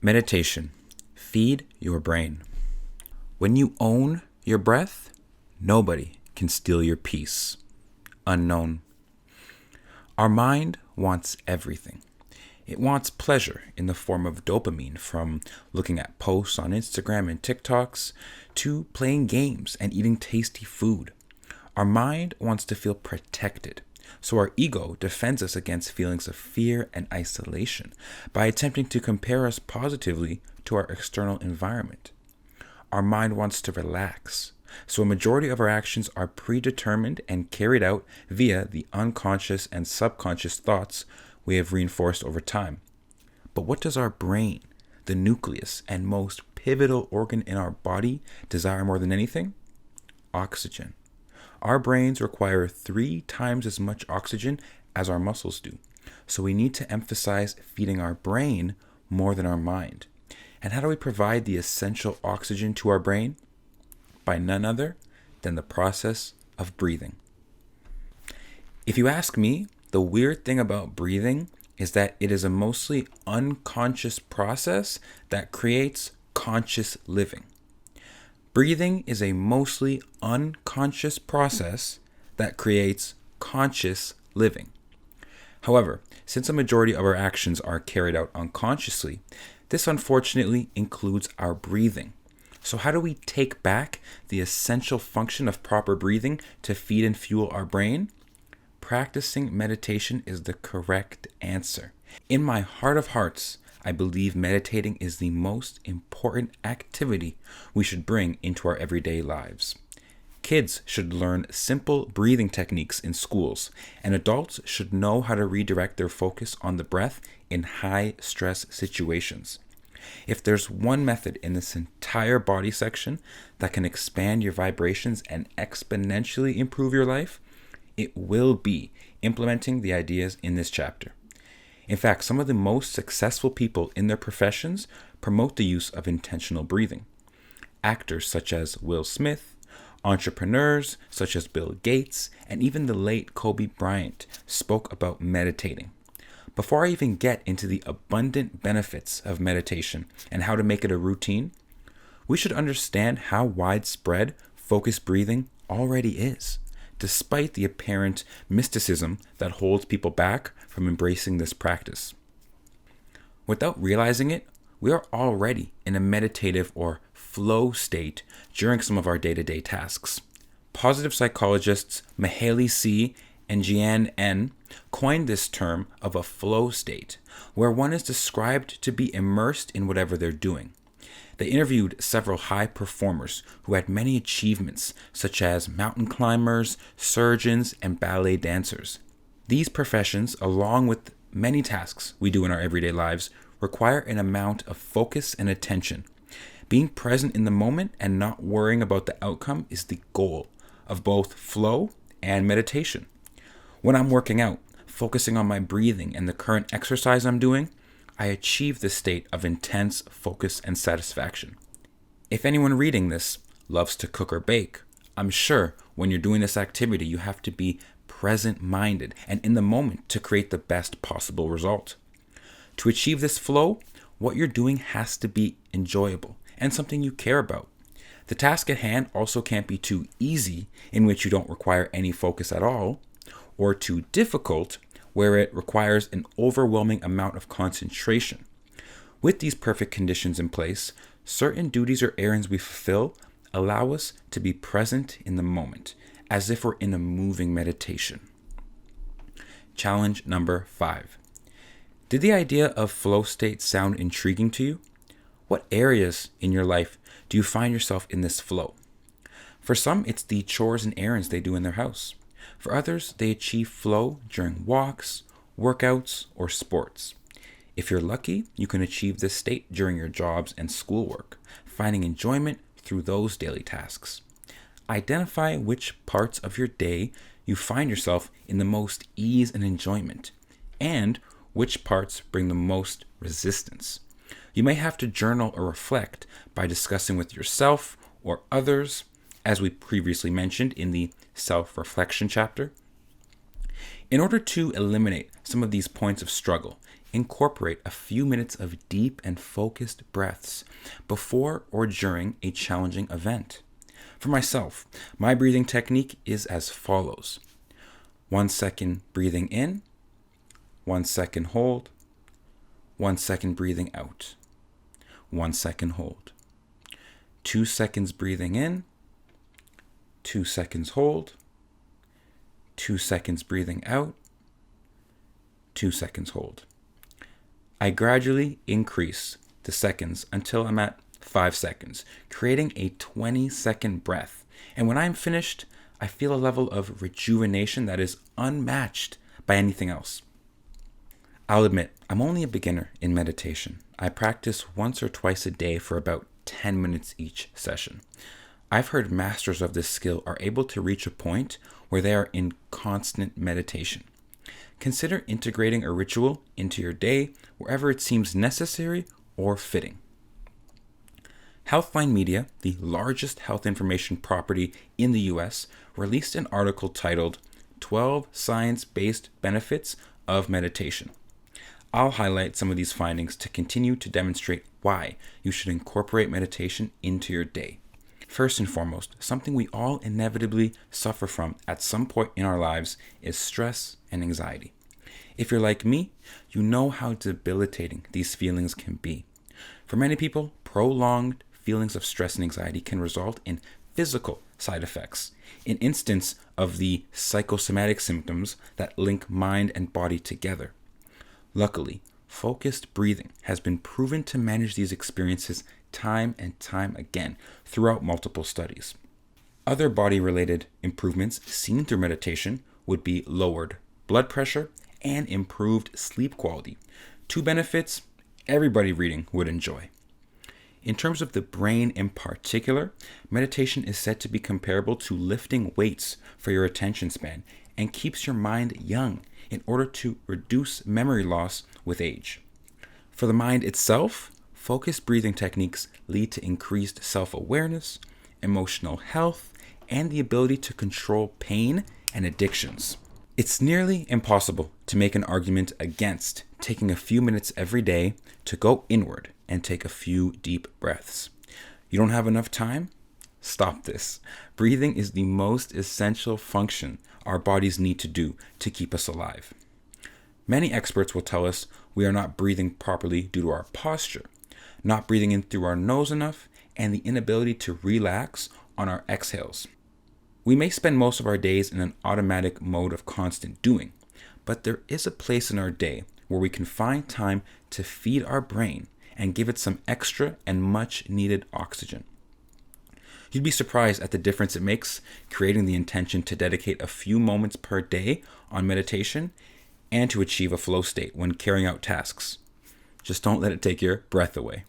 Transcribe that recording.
Meditation. Feed your brain. When you own your breath, nobody can steal your peace. Unknown. Our mind wants everything. It wants pleasure in the form of dopamine, from looking at posts on Instagram and TikToks to playing games and eating tasty food. Our mind wants to feel protected, so our ego defends us against feelings of fear and isolation by attempting to compare us positively to our external environment. Our mind wants to relax, so a majority of our actions are predetermined and carried out via the unconscious and subconscious thoughts we have reinforced over time. But what does our brain, the nucleus and most pivotal organ in our body, desire more than anything? Oxygen. Our brains require 3 times as much oxygen as our muscles do, so we need to emphasize feeding our brain more than our mind. And how do we provide the essential oxygen to our brain? By none other than the process of breathing. If you ask me, the weird thing about breathing is that it is a mostly unconscious process that creates conscious living. Breathing is a mostly unconscious process that creates conscious living. However, since a majority of our actions are carried out unconsciously, this unfortunately includes our breathing. So how do we take back the essential function of proper breathing to feed and fuel our brain? Practicing meditation is the correct answer. In my heart of hearts, I believe meditating is the most important activity we should bring into our everyday lives. Kids should learn simple breathing techniques in schools, and adults should know how to redirect their focus on the breath in high-stress situations. If there's one method in this entire body section that can expand your vibrations and exponentially improve your life, it will be implementing the ideas in this chapter. In fact, some of the most successful people in their professions promote the use of intentional breathing. Actors such as Will Smith, entrepreneurs such as Bill Gates, and even the late Kobe Bryant spoke about meditating. Before I even get into the abundant benefits of meditation and how to make it a routine, we should understand how widespread focused breathing already is, despite the apparent mysticism that holds people back from embracing this practice. Without realizing it, we are already in a meditative or flow state during some of our day-to-day tasks. Positive psychologists Mihaly C. and Jian N. coined this term of a flow state, where one is described to be immersed in whatever they're doing. They interviewed several high performers who had many achievements, such as mountain climbers, surgeons, and ballet dancers. These professions, along with many tasks we do in our everyday lives, require an amount of focus and attention. Being present in the moment and not worrying about the outcome is the goal of both flow and meditation. When I'm working out, focusing on my breathing and the current exercise I'm doing, I achieve this state of intense focus and satisfaction. If anyone reading this loves to cook or bake, I'm sure when you're doing this activity, you have to be present-minded and in the moment to create the best possible result. To achieve this flow, what you're doing has to be enjoyable and something you care about. The task at hand also can't be too easy, in which you don't require any focus at all, or too difficult, where it requires an overwhelming amount of concentration. With these perfect conditions in place, certain duties or errands we fulfill allow us to be present in the moment, as if we're in a moving meditation. Challenge number 5. Did the idea of flow state sound intriguing to you? What areas in your life do you find yourself in this flow? For some, it's the chores and errands they do in their house. For others, they achieve flow during walks, workouts, or sports. If you're lucky, you can achieve this state during your jobs and schoolwork, finding enjoyment through those daily tasks. Identify which parts of your day you find yourself in the most ease and enjoyment, and which parts bring the most resistance. You may have to journal or reflect by discussing with yourself or others, as we previously mentioned in the self-reflection chapter. In order to eliminate some of these points of struggle, Incorporate a few minutes of deep and focused breaths before or during a challenging event. For myself, my breathing technique is as follows: 1 second breathing in, 1 second hold, 1 second breathing out, 1 second hold, 2 seconds breathing in, 2 seconds hold, 2 seconds breathing out, 2 seconds hold. I gradually increase the seconds until I'm at 5 seconds, creating a 20-second breath. And when I'm finished, I feel a level of rejuvenation that is unmatched by anything else. I'll admit, I'm only a beginner in meditation. I practice once or twice a day for about 10 minutes each session. I've heard masters of this skill are able to reach a point where they are in constant meditation. Consider integrating a ritual into your day wherever it seems necessary or fitting. Healthline Media, the largest health information property in the US, released an article titled 12 Science-Based Benefits of Meditation. I'll highlight some of these findings to continue to demonstrate why you should incorporate meditation into your day. First and foremost, something we all inevitably suffer from at some point in our lives is stress and anxiety. If you're like me, you know how debilitating these feelings can be. For many people, prolonged feelings of stress and anxiety can result in physical side effects, an instance of the psychosomatic symptoms that link mind and body together. Luckily, focused breathing has been proven to manage these experiences time and time again throughout multiple studies. Other body-related improvements seen through meditation would be lowered blood pressure and improved sleep quality. Two benefits everybody reading would enjoy. In terms of the brain in particular, meditation is said to be comparable to lifting weights for your attention span and keeps your mind young in order to reduce memory loss with age. For the mind itself, focused breathing techniques lead to increased self-awareness, emotional health, and the ability to control pain and addictions. It's nearly impossible to make an argument against taking a few minutes every day to go inward and take a few deep breaths. You don't have enough time? Stop this. Breathing is the most essential function our bodies need to do to keep us alive. Many experts will tell us we are not breathing properly due to our posture, not breathing in through our nose enough, and the inability to relax on our exhales. We may spend most of our days in an automatic mode of constant doing, but there is a place in our day where we can find time to feed our brain and give it some extra and much needed oxygen. You'd be surprised at the difference it makes creating the intention to dedicate a few moments per day on meditation and to achieve a flow state when carrying out tasks. Just don't let it take your breath away.